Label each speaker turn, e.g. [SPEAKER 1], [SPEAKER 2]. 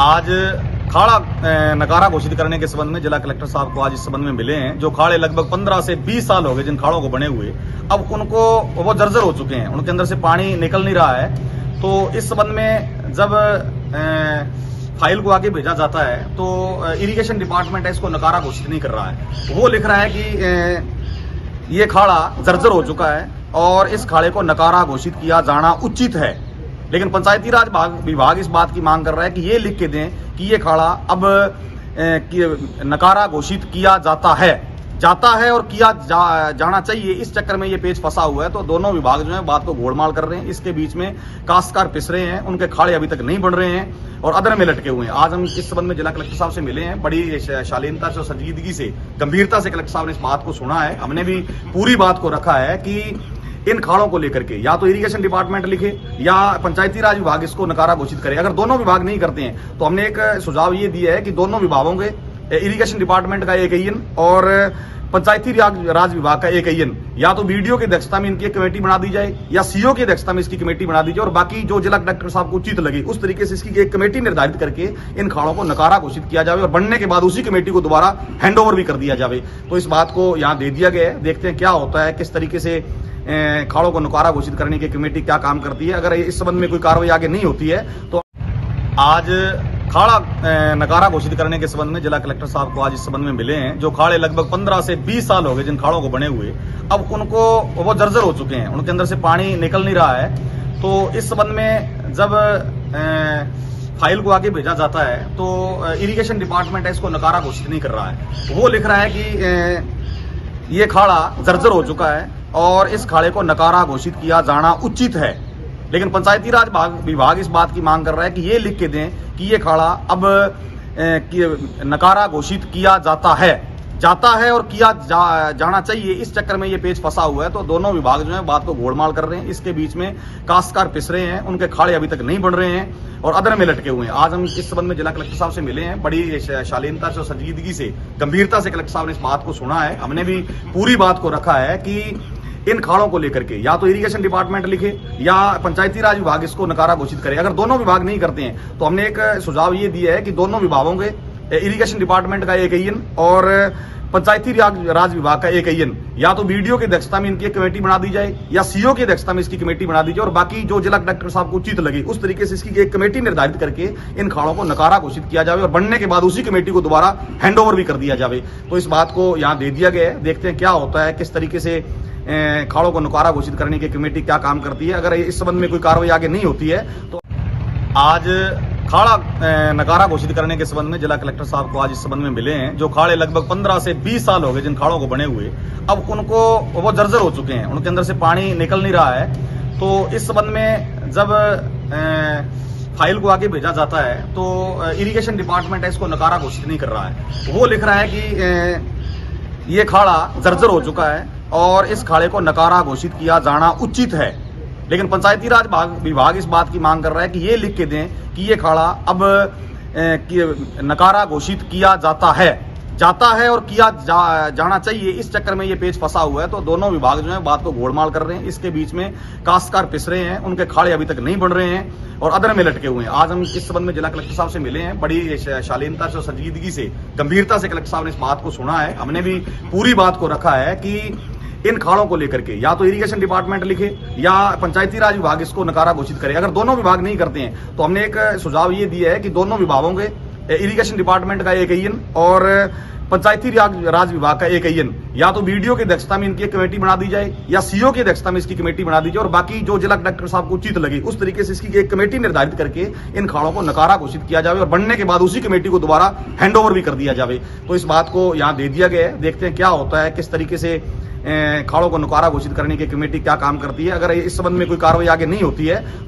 [SPEAKER 1] आज खाड़ा नकारा घोषित करने के संबंध में जिला कलेक्टर साहब को आज इस संबंध में मिले हैं। जो खाड़े लगभग 15 से 20 साल हो गए जिन खाड़ों को बने हुए, अब उनको वो जर्जर हो चुके हैं, उनके अंदर से पानी निकल नहीं रहा है। तो इस संबंध में जब फाइल को आगे भेजा जाता है तो इरिगेशन डिपार्टमेंट है इसको नकारा घोषित नहीं कर रहा है। वो लिख रहा है कि ये खाड़ा जर्जर हो चुका है और इस खाड़े को नकारा घोषित किया जाना उचित है। लेकिन पंचायती राज विभाग इस बात की मांग कर रहा है कि ये लिख के दें कि ये खाड़ा अब नकारा घोषित किया जाता है और किया जाना चाहिए। इस चक्कर में ये पेच फंसा हुआ है। तो दोनों विभाग जो है बात को गोलमाल कर रहे हैं। इसके बीच में काश्तकार पिस रहे हैं, उनके खाड़े अभी तक नहीं बन रहे हैं और अदर में लटके हुए हैं। आज हम इस संबंध में जिला कलेक्टर साहब से मिले हैं। बड़ी शालीनता से और संजीदगी से, गंभीरता से कलेक्टर साहब ने इस बात को सुना है। हमने भी पूरी बात को रखा है कि इन खाड़ों को लेकर के या तो इरिगेशन डिपार्टमेंट लिखे या पंचायती राज विभाग इसको नकारा घोषित करे। अगर दोनों विभाग नहीं करते हैं तो हमने एक सुझाव ये दिया है कि दोनों विभागों के, इरिगेशन डिपार्टमेंट का एक AN और पंचायती राज विभाग का एक AN, या तो वीडियो की अध्यक्षता में इनकी एक कमेटी बना दी जाए या CO की अध्यक्षता में इसकी कमेटी बना दी जाए और बाकी जो जिला कलेक्टर साहब को उचित लगे उस तरीके से इसकी एक कमेटी निर्धारित करके इन खाड़ों को नकारा घोषित किया जाए और बनने के बाद उसी कमेटी को दोबारा हैंडओवर भी कर दिया जाए। तो इस बात को यहाँ दे दिया गया है। देखते हैं क्या होता है, किस तरीके से खाड़ों को नकारा घोषित करने की कमेटी क्या काम करती है। अगर इस संबंध में कोई कार्रवाई आगे नहीं होती है तो आज खाड़ा नकारा घोषित करने के संबंध में जिला कलेक्टर साहब को आज इस संबंध में मिले हैं। जो खाड़े लगभग 15 से 20 साल हो गए जिन खाड़ों को बने हुए, अब उनको वो जर्जर हो चुके हैं, उनके अंदर से पानी निकल नहीं रहा है। तो इस संबंध में जब फाइल को आगे भेजा जाता है तो इरिगेशन डिपार्टमेंट है इसको नकारा घोषित नहीं कर रहा है। वो लिख रहा है कि ये खाड़ा जर्जर हो चुका है और इस खाड़े को नकारा घोषित किया जाना उचित है। लेकिन पंचायती राज विभाग इस बात की मांग कर रहा है कि ये लिख के दें कि ये खाड़ा अब नकारा घोषित किया जाता है और किया जाना चाहिए। इस चक्कर में ये पेच फंसा हुआ है। तो दोनों विभाग जो है बात को गोलमाल कर रहे हैं। इसके बीच में काश्तकार पिस रहे हैं, उनके खाड़े अभी तक नहीं बन रहे हैं और अदर में लटके हुए हैं। आज हम इस संबंध में जिला कलेक्टर साहब से मिले हैं। बड़ी शालीनता से और संजीदगी से, गंभीरता से कलेक्टर साहब ने इस बात को सुना है। हमने भी पूरी बात को रखा है कि इन खाड़ों को लेकर के या तो इरिगेशन डिपार्टमेंट लिखे या पंचायती राज विभाग इसको नकारा घोषित करे। अगर दोनों विभाग नहीं करते हैं तो हमने एक सुझाव ये दिया है कि दोनों विभागों के, इरिगेशन डिपार्टमेंट का एक AN और पंचायती राज विभाग का एक AN, या तो वीडियो की अध्यक्षता में इनकी एक कमेटी बना दी जाए या CO की अध्यक्षता में इसकी कमेटी बना दी जाए और बाकी जो जिला कलेक्टर साहब को उचित लगे उस तरीके से इसकी एक कमेटी निर्धारित करके इन खाड़ों को नकारा घोषित किया जाए और बनने के बाद उसी कमेटी को दोबारा हैंडओवर भी कर दिया जाए। तो इस बात को यहाँ दे दिया गया है। देखते हैं क्या होता है, किस तरीके से खाड़ों को नकारा घोषित करने की कमेटी क्या काम करती है। अगर इस संबंध में कोई कार्रवाई आगे नहीं होती है तो आज खाड़ा नकारा घोषित करने के संबंध में जिला कलेक्टर साहब को आज इस संबंध में मिले हैं। जो खाड़े लगभग 15 से 20 साल हो गए जिन खाड़ों को बने हुए, अब उनको वो जर्जर हो चुके हैं, उनके अंदर से पानी निकल नहीं रहा है। तो इस संबंध में जब फाइल को आगे भेजा जाता है तो इरिगेशन डिपार्टमेंट है इसको नकारा घोषित नहीं कर रहा है। वो लिख रहा है कि ये खाड़ा जर्जर हो चुका है और इस खाड़े को नकारा घोषित किया जाना उचित है। लेकिन पंचायती राज विभाग इस बात की मांग कर रहा है कि ये लिख के दें कि ये खाड़ा अब नकारा घोषित किया जाता है और किया जाना चाहिए। इस चक्कर में ये पेच फंसा हुआ है। तो दोनों विभाग जो है बात को गोलमाल कर रहे हैं। इसके बीच में काश्तकार पिस रहे हैं, उनके खाड़े अभी तक नहीं बन रहे हैं और अदर में लटके हुए हैं। आज हम इस संबंध में जिला कलेक्टर साहब से मिले हैं। बड़ी शालीनता से और संजीदगी से, गंभीरता से कलेक्टर साहब ने इस बात को सुना है। हमने भी पूरी बात को रखा है कि इन खाड़ों को लेकर के या तो इरिगेशन डिपार्टमेंट लिखे या पंचायती राज विभाग इसको नकारा घोषित करे। अगर दोनों विभाग नहीं करते हैं तो हमने एक सुझाव ये दिया है कि दोनों विभागों के, इरिगेशन डिपार्टमेंट का एक AN और पंचायती राज विभाग का एक AN, या तो वीडियो की अध्यक्षता में इनकी एक कमेटी बना दी जाए या CO की अध्यक्षता में इसकी कमेटी बना दी जाए और बाकी जो जिला कलेक्टर साहब को उचित लगे उस तरीके से इसकी एक कमेटी निर्धारित करके इन खाड़ों को नकारा घोषित किया जाए और बनने के बाद उसी कमेटी को दोबारा हैंडओवर भी कर दिया जाए। तो इस बात को यहाँ दे दिया गया है। देखते हैं क्या होता है, किस तरीके से खाड़ों को नकारा घोषित करने की कमेटी क्या काम करती है। अगर इस संबंध में कोई कार्रवाई आगे नहीं होती है तो